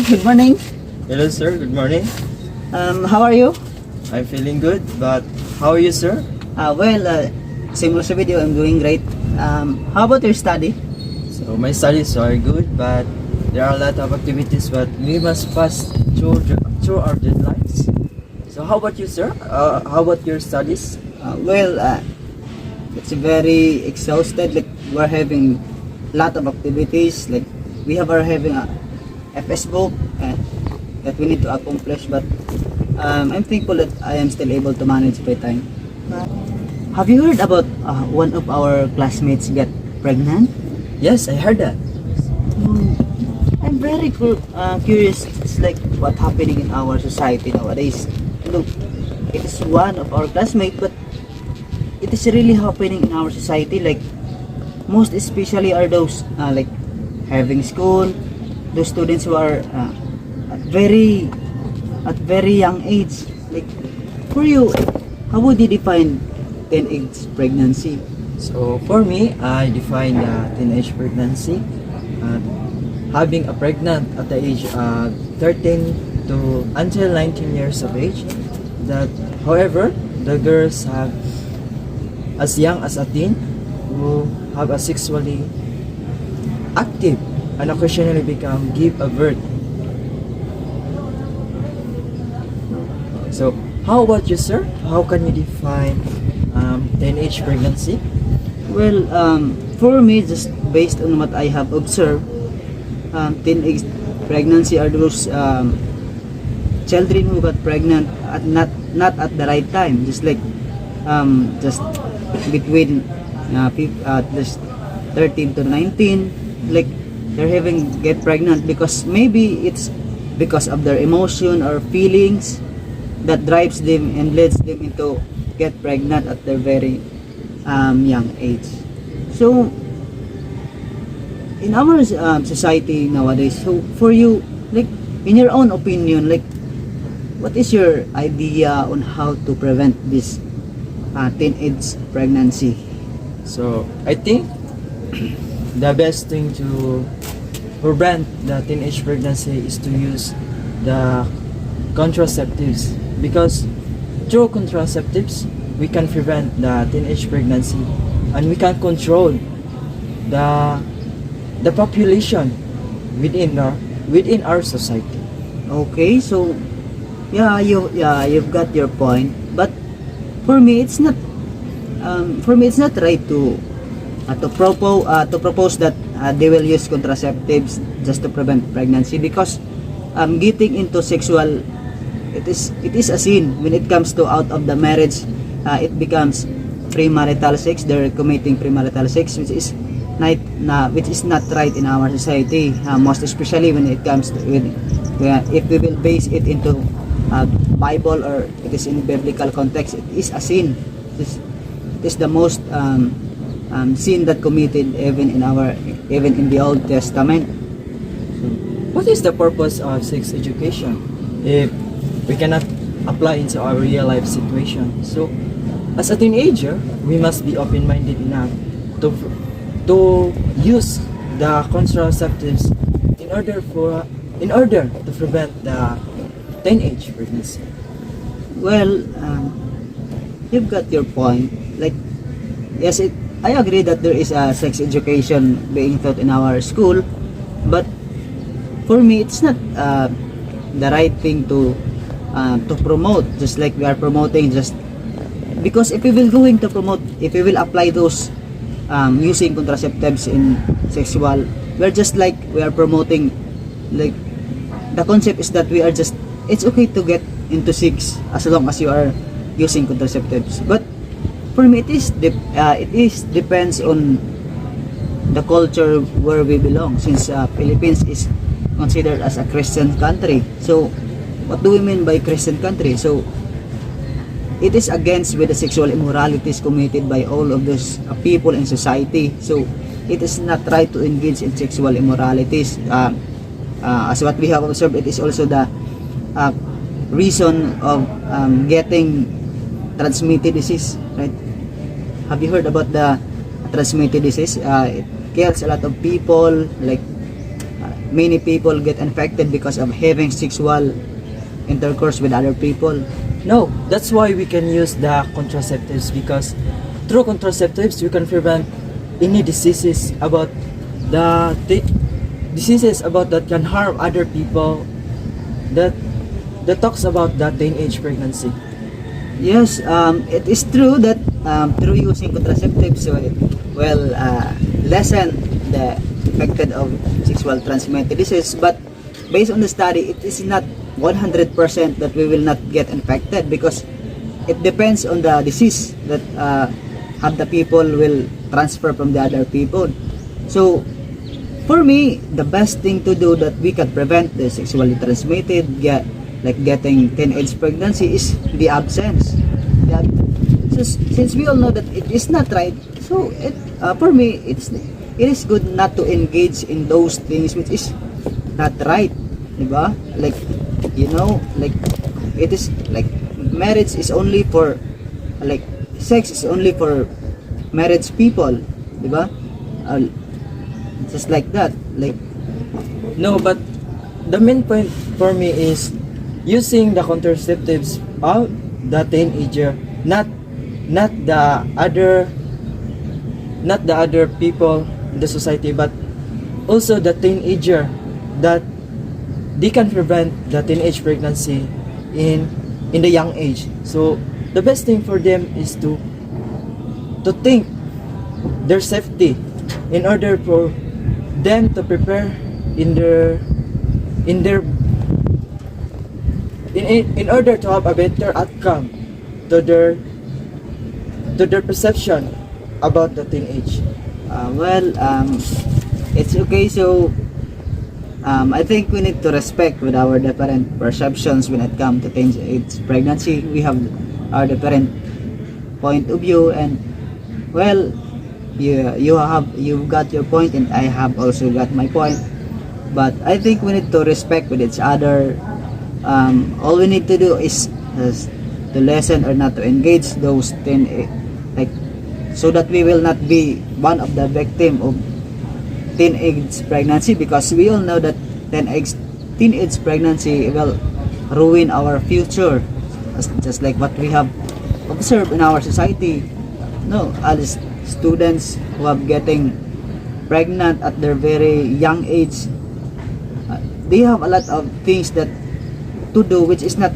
good morning. Hello, sir. Good morning. How are you? I'm feeling good, but how are you, sir? Same as the video, I'm doing great. How about your study? So my studies are good, but there are a lot of activities, but we must pass through our deadlines. So how about you, sir? How about your studies? It's very exhausted. Like we're having lot of activities. Like we have are having a FS book that we need to accomplish. But I'm thankful that I am still able to manage my time. Have you heard about one of our classmates get pregnant? Yes, I heard that. Hmm, I'm very curious. It's like what happening in our society nowadays. Look, it is one of our classmates, but it is really happening in our society. Like most especially are those like having school, those students who are at very young age. Like for you, how would you define teenage pregnancy? So for me, I define teenage pregnancy, uh, having a pregnant at the age 13 to until 19 years of age. That, however, the girls have as young as a teen who have a sexually active and occasionally give a birth. So how about you, sir? How can you define teenage pregnancy? For me, just based on what I have observed, teenage pregnancy are those children who got pregnant at not at the right time, just like just between just 13 to 19, like they're having get pregnant because maybe it's because of their emotion or feelings that drives them and leads them into get pregnant at their very young age. So in our society nowadays, so for you, like in your own opinion, like what is your idea on how to prevent this teenage pregnancy? So I think the best thing to prevent the teenage pregnancy is to use the contraceptives, because through contraceptives we can prevent the teenage pregnancy and we can control the population within our society. Okay, so you've got your point, but for me it's not right to propose that they will use contraceptives just to prevent pregnancy, because getting into sexual, it is a sin when it comes to out of the marriage. It becomes premarital sex. They're committing premarital sex, which is not right in our society, most especially when it comes to if we will base it into Bible, or it is in biblical context, it is a sin. It is the most sin that committed even in the Old Testament. What is the purpose of sex education if we cannot apply into our real life situation? So as a teenager, we must be open-minded enough to use the contraceptives in order to prevent the teenage pregnancy. Well, you've got your point. Like, yes, I agree that there is a sex education being taught in our school, but for me, it's not the right thing to promote. Just like we are promoting, just because if we will apply those using contraceptives in sexual, we are promoting, like the concept is that it's okay to get into sex as long as you are using contraceptives. But for me, it is depends on the culture where we belong, since Philippines is considered as a Christian country. So what do we mean by Christian country? So it is against with the sexual immoralities committed by all of those people in society. So it is not right to engage in sexual immoralities. As what we have observed, it is also the reason of getting transmitted disease, right? Have you heard about the transmitted disease? It kills a lot of people, like many people get infected because of having sexual intercourse with other people. No, that's why we can use the contraceptives, because through contraceptives we can prevent any diseases about diseases about that can harm other people, that talks about the teenage pregnancy. Yes, it is true that through using contraceptives will lessen the effect of sexual transmitted disease. But based on the study, it is not 100% that we will not get infected, because it depends on the disease that have the people will transfer from the other people. So for me, the best thing to do that we can prevent the sexually transmitted like getting teenage pregnancy is the absence. So since we all know that it is not right, so for me it is good not to engage in those things which is not right, diba? Like, like it is like marriage is only for, like, sex is only for married people, diba? Just like that, like. No, but the main point for me is using the contraceptives of the teenager, not the other people in the society, but also the teenager, that they can prevent the teenage pregnancy in the young age. So the best thing for them is to think their safety, in order for them to prepare in order to have a better outcome to their perception about the teenage. It's okay. So I think we need to respect with our different perceptions when it comes to teenage pregnancy. We have our different point of view, and well, you've got your point, and I have also got my point. But I think we need to respect with each other. All we need to do is to listen or not to engage those like, so that we will not be one of the victim of teenage pregnancy, because we all know that teenage pregnancy will ruin our future, just like what we have observed in our society. No, as students who are getting pregnant at their very young age, they have a lot of things that to do which is not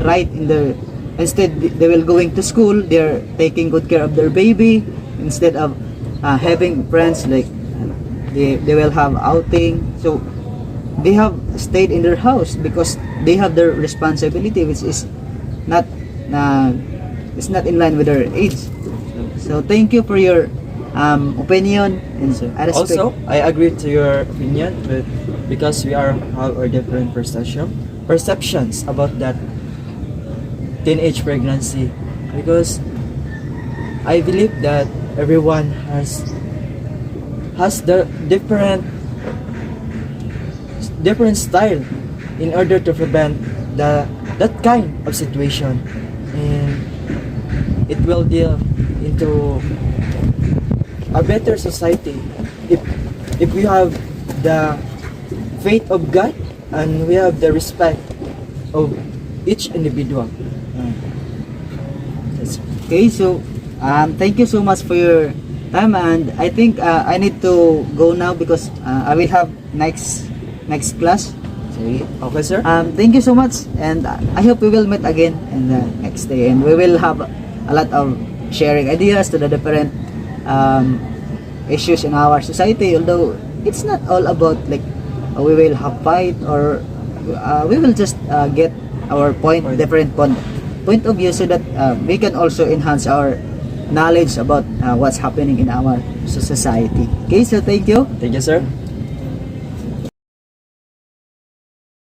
right in their. Instead, they will going to school, they're taking good care of their baby, instead of having friends, like they will have outing. So they have stayed in their house because they have their responsibility, which is not it's not in line with their age. So thank you for your opinion, and I respect. Also, I agree to your opinion, but because we have our different perceptions about that teenage pregnancy, because I believe that everyone has the different style in order to prevent that kind of situation, and it will deal into a better society if we have the faith of God, and we have the respect of each individual. Okay, so thank you so much for your time, and I think I need to go now because I will have next class. Okay, okay, sir. Thank you so much, and I hope we will meet again in the next day, and we will have a lot of sharing ideas to the different issues in our society. Although it's not all about like we will have fight, or we will just get our different point of view, so that we can also enhance our knowledge about what's happening in our society. Okay, so thank you. Thank you, sir.